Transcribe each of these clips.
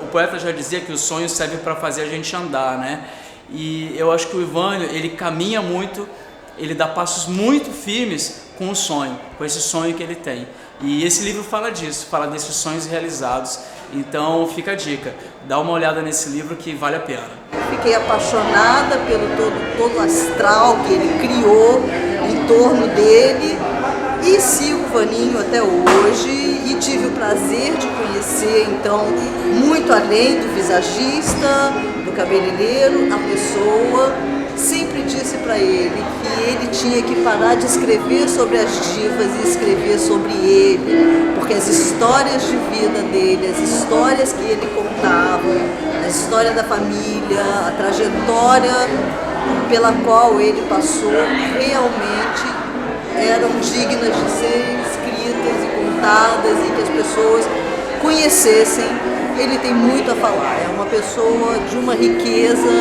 O poeta já dizia que o sonho serve para fazer a gente andar, né? E eu acho que o Ivânio, ele caminha muito, ele dá passos muito firmes com o sonho, com esse sonho que ele tem. E esse livro fala disso, fala desses sonhos realizados. Então fica a dica, dá uma olhada nesse livro que vale a pena. Fiquei apaixonada pelo todo astral que ele criou em torno dele e sigo o Vaninho até hoje e tive o prazer de conhecer, então, muito além do visagista, do cabeleireiro, a pessoa. Sempre disse para ele que ele tinha que parar de escrever sobre as divas e escrever sobre ele, porque as histórias de vida dele, as histórias que ele contava, a história da família, a trajetória pela qual ele passou, realmente eram dignas de serem escritas e contadas e que as pessoas conhecessem. Ele tem muito a falar, é uma pessoa de uma riqueza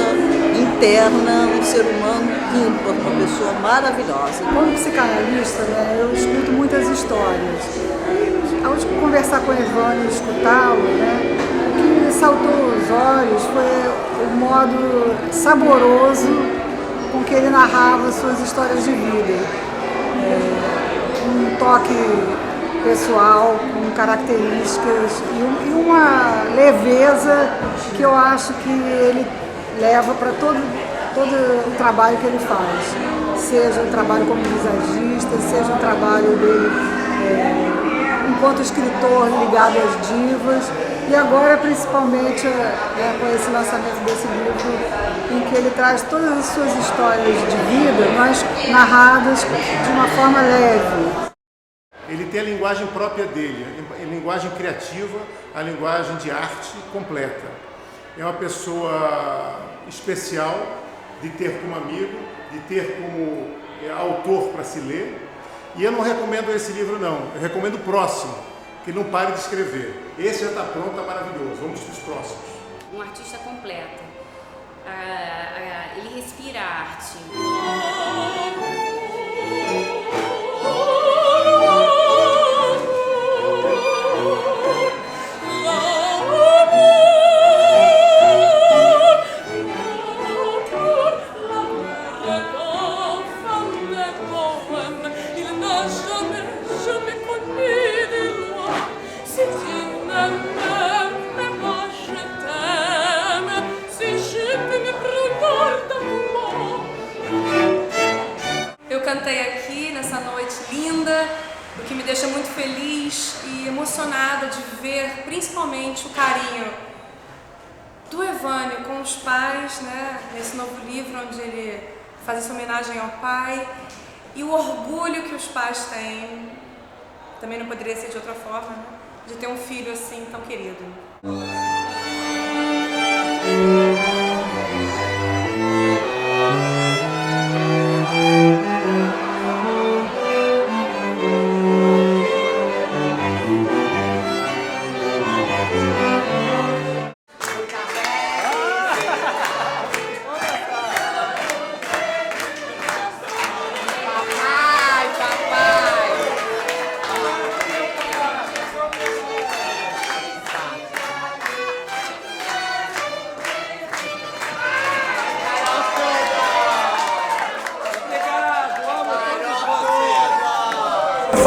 interna, um ser humano ímpar, uma pessoa maravilhosa. Como psicanalista, né, eu escuto muitas histórias. Ao conversar com o Ivânio e escutá-lo, né, o que me saltou aos olhos foi o modo saboroso com que ele narrava suas histórias de vida. Um toque pessoal, com características e uma leveza que eu acho que ele leva para todo o trabalho que ele faz, seja um trabalho como visagista, seja um trabalho dele enquanto escritor ligado às divas, e agora principalmente com esse lançamento desse livro, em que ele traz todas as suas histórias de vida, mas narradas de uma forma leve. Ele tem a linguagem própria dele, a linguagem criativa, a linguagem de arte completa. É uma pessoa especial de ter como amigo, de ter como autor para se ler. E eu não recomendo esse livro não, eu recomendo o próximo, que não pare de escrever. Esse já está pronto, está maravilhoso, vamos para os próximos. Um artista completo, ele respira arte. Cantei aqui nessa noite linda, o que me deixa muito feliz e emocionada de ver principalmente o carinho do Ivânio com os pais, né, nesse novo livro onde ele faz essa homenagem ao pai, e o orgulho que os pais têm, também não poderia ser de outra forma, né, de ter um filho assim tão querido.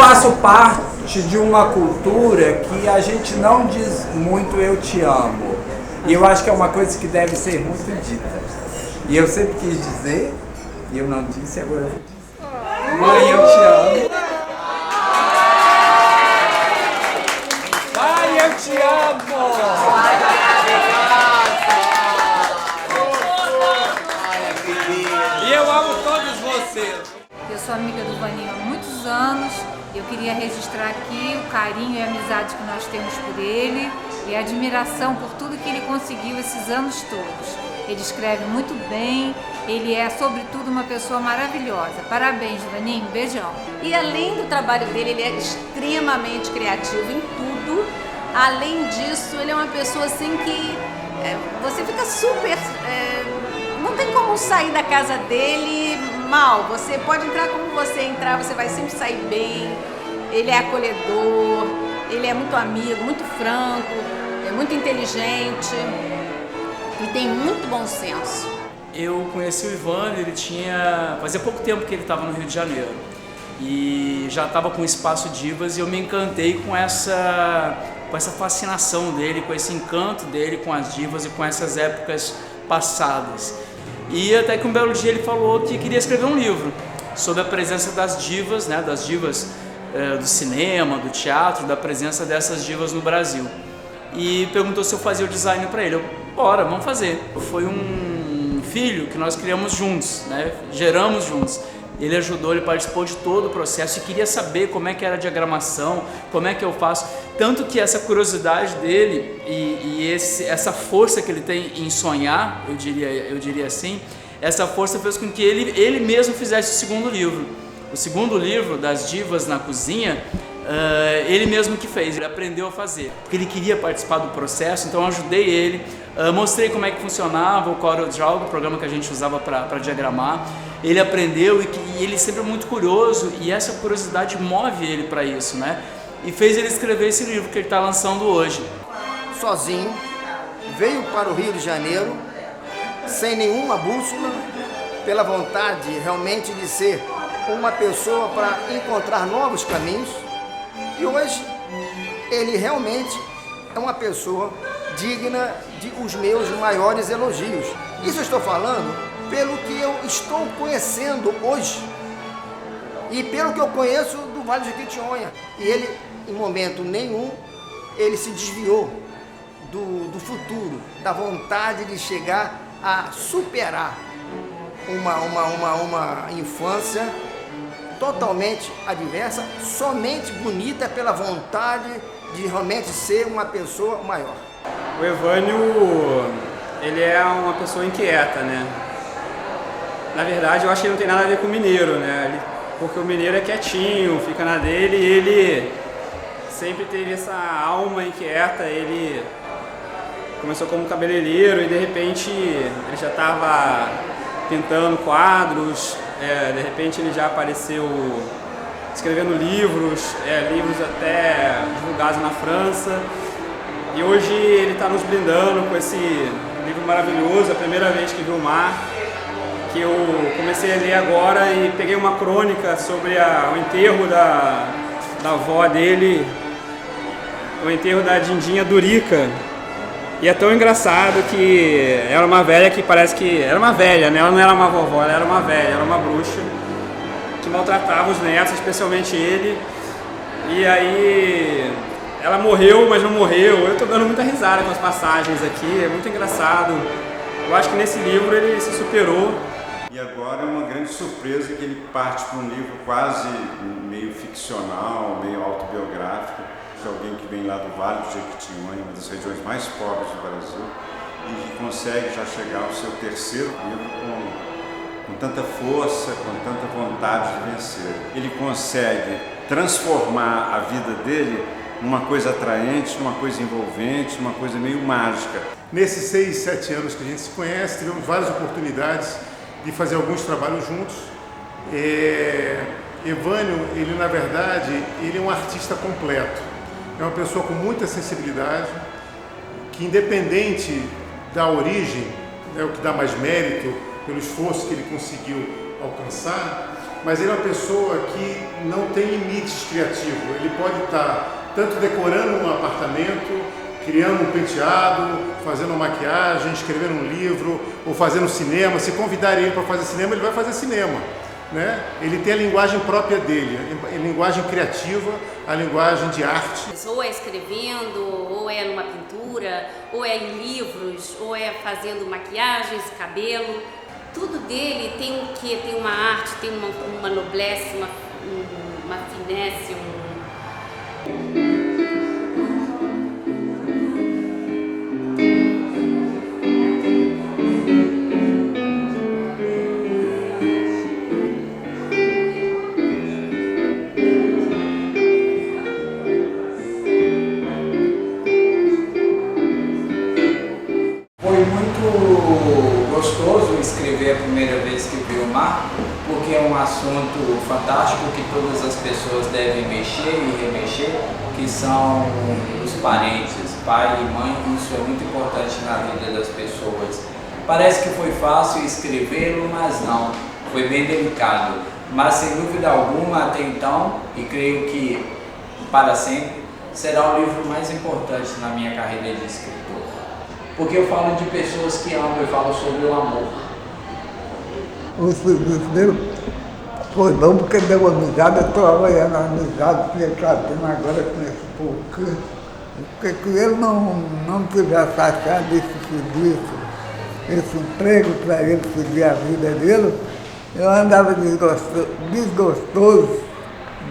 faço parte de uma cultura que a gente não diz muito eu te amo. E eu acho que é uma coisa que deve ser muito dita. E eu sempre quis dizer, e eu não disse, agora eu vou dizer. Mãe, eu te amo. Pai, eu te amo. E eu amo todos vocês. Eu sou amiga do Vaninho há muitos anos. Eu queria registrar aqui o carinho e a amizade que nós temos por ele e a admiração por tudo que ele conseguiu esses anos todos. Ele escreve muito bem, ele é, sobretudo, uma pessoa maravilhosa. Parabéns, Vaninho, beijão. E além do trabalho dele, ele é extremamente criativo em tudo. Além disso, ele é uma pessoa assim que você fica super... não tem como sair da casa dele mal. Você pode entrar como você entrar, você vai sempre sair bem. Ele é acolhedor, ele é muito amigo, muito franco, é muito inteligente e tem muito bom senso. Eu conheci o Ivan, fazia pouco tempo que ele estava no Rio de Janeiro e já estava com o Espaço Divas e eu me encantei com essa fascinação dele, com esse encanto dele com as divas e com essas épocas passadas. E até que um belo dia ele falou que queria escrever um livro sobre a presença das divas, né, das divas do cinema, do teatro, da presença dessas divas no Brasil. E perguntou se eu fazia o design para ele. Eu, bora, vamos fazer. Foi um filho que nós criamos juntos, né, geramos juntos. Ele ajudou, ele participou de todo o processo e queria saber como é que era a diagramação, como é que eu faço. Tanto que essa curiosidade dele e essa força que ele tem em sonhar, eu diria assim, essa força fez com que ele mesmo fizesse o segundo livro. O segundo livro, Das Divas na Cozinha, ele mesmo que fez, ele aprendeu a fazer. Porque ele queria participar do processo, então eu ajudei ele, mostrei como é que funcionava o CorelDRAW, o programa que a gente usava para diagramar. Ele aprendeu e ele sempre é muito curioso e essa curiosidade move ele para isso, né? E fez ele escrever esse livro que ele está lançando hoje. Sozinho, veio para o Rio de Janeiro, sem nenhuma bússola, pela vontade realmente de ser uma pessoa para encontrar novos caminhos. E hoje, ele realmente é uma pessoa digna de os meus maiores elogios. Isso eu estou falando pelo que eu estou conhecendo hoje e pelo que eu conheço do Vale do Jequitinhonha. E ele, em momento nenhum, ele se desviou do futuro, da vontade de chegar a superar uma infância totalmente adversa, somente bonita pela vontade de realmente ser uma pessoa maior. O Evânio, ele é uma pessoa inquieta, né? Na verdade, eu acho que ele não tem nada a ver com o mineiro, né? Porque o mineiro é quietinho, fica na dele e ele sempre teve essa alma inquieta. Ele começou como cabeleireiro e de repente ele já estava pintando quadros, de repente ele já apareceu escrevendo livros até divulgados na França. E hoje ele está nos brindando com esse livro maravilhoso, a primeira vez que vi o mar, que eu comecei a ler agora e peguei uma crônica sobre o enterro da avó dele, o enterro da Dindinha Durica. E é tão engraçado que era uma velha que parece que... Era uma velha, né? Ela não era uma vovó, ela era uma velha, era uma bruxa que maltratava os netos, especialmente ele. E aí ela morreu, mas não morreu. Eu tô dando muita risada com as passagens aqui, é muito engraçado. Eu acho que nesse livro ele se superou. E agora é uma grande surpresa que ele parte para um livro quase meio ficcional, meio autobiográfico, de alguém que vem lá do Vale do Jequitinhonha, uma das regiões mais pobres do Brasil, e que consegue já chegar ao seu terceiro livro com tanta força, com tanta vontade de vencer. Ele consegue transformar a vida dele numa coisa atraente, numa coisa envolvente, numa coisa meio mágica. Nesses 6, 7 anos que a gente se conhece, tivemos várias oportunidades de fazer alguns trabalhos juntos. Evânio, ele na verdade, ele é um artista completo. É uma pessoa com muita sensibilidade, que independente da origem, o que dá mais mérito pelo esforço que ele conseguiu alcançar, mas ele é uma pessoa que não tem limites criativos. Ele pode estar tanto decorando um apartamento, criando um penteado, fazendo uma maquiagem, escrevendo um livro ou fazendo cinema. Se convidarem ele para fazer cinema, ele vai fazer cinema, né? Ele tem a linguagem própria dele, a linguagem criativa, a linguagem de arte. Ou é escrevendo, ou é numa pintura, ou é em livros, ou é fazendo maquiagens, cabelo. Tudo dele tem o quê? Tem uma arte, tem uma noblesse, uma finesse, gostoso escrever a primeira vez que vi o mar, porque é um assunto fantástico que todas as pessoas devem mexer e remexer, que são os parentes, pai e mãe. Isso é muito importante na vida das pessoas. Parece que foi fácil escrevê-lo, mas não, foi bem delicado. Mas sem dúvida alguma, até então, e creio que para sempre, será o livro mais importante na minha carreira de escritor. Porque eu falo de pessoas que amam, eu falo sobre o amor. O serviço dele foi bom porque deu amizade, eu estou avaliando a amizade que ele está tendo agora com esse povo. Porque se ele não tivesse achado esse serviço, esse emprego para ele seguir a vida dele, eu andava desgostoso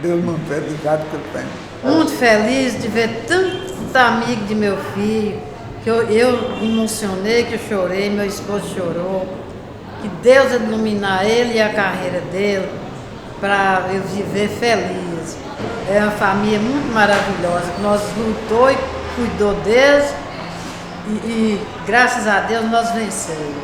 de eu não ter a amizade que eu tenho. Muito feliz de ver tantos amigos de meu filho, que eu me emocionei, que eu chorei, meu esposo chorou. Que Deus iluminar ele e a carreira dele para eu viver feliz. É uma família muito maravilhosa, que nós lutou e cuidou deles e graças a Deus nós vencemos.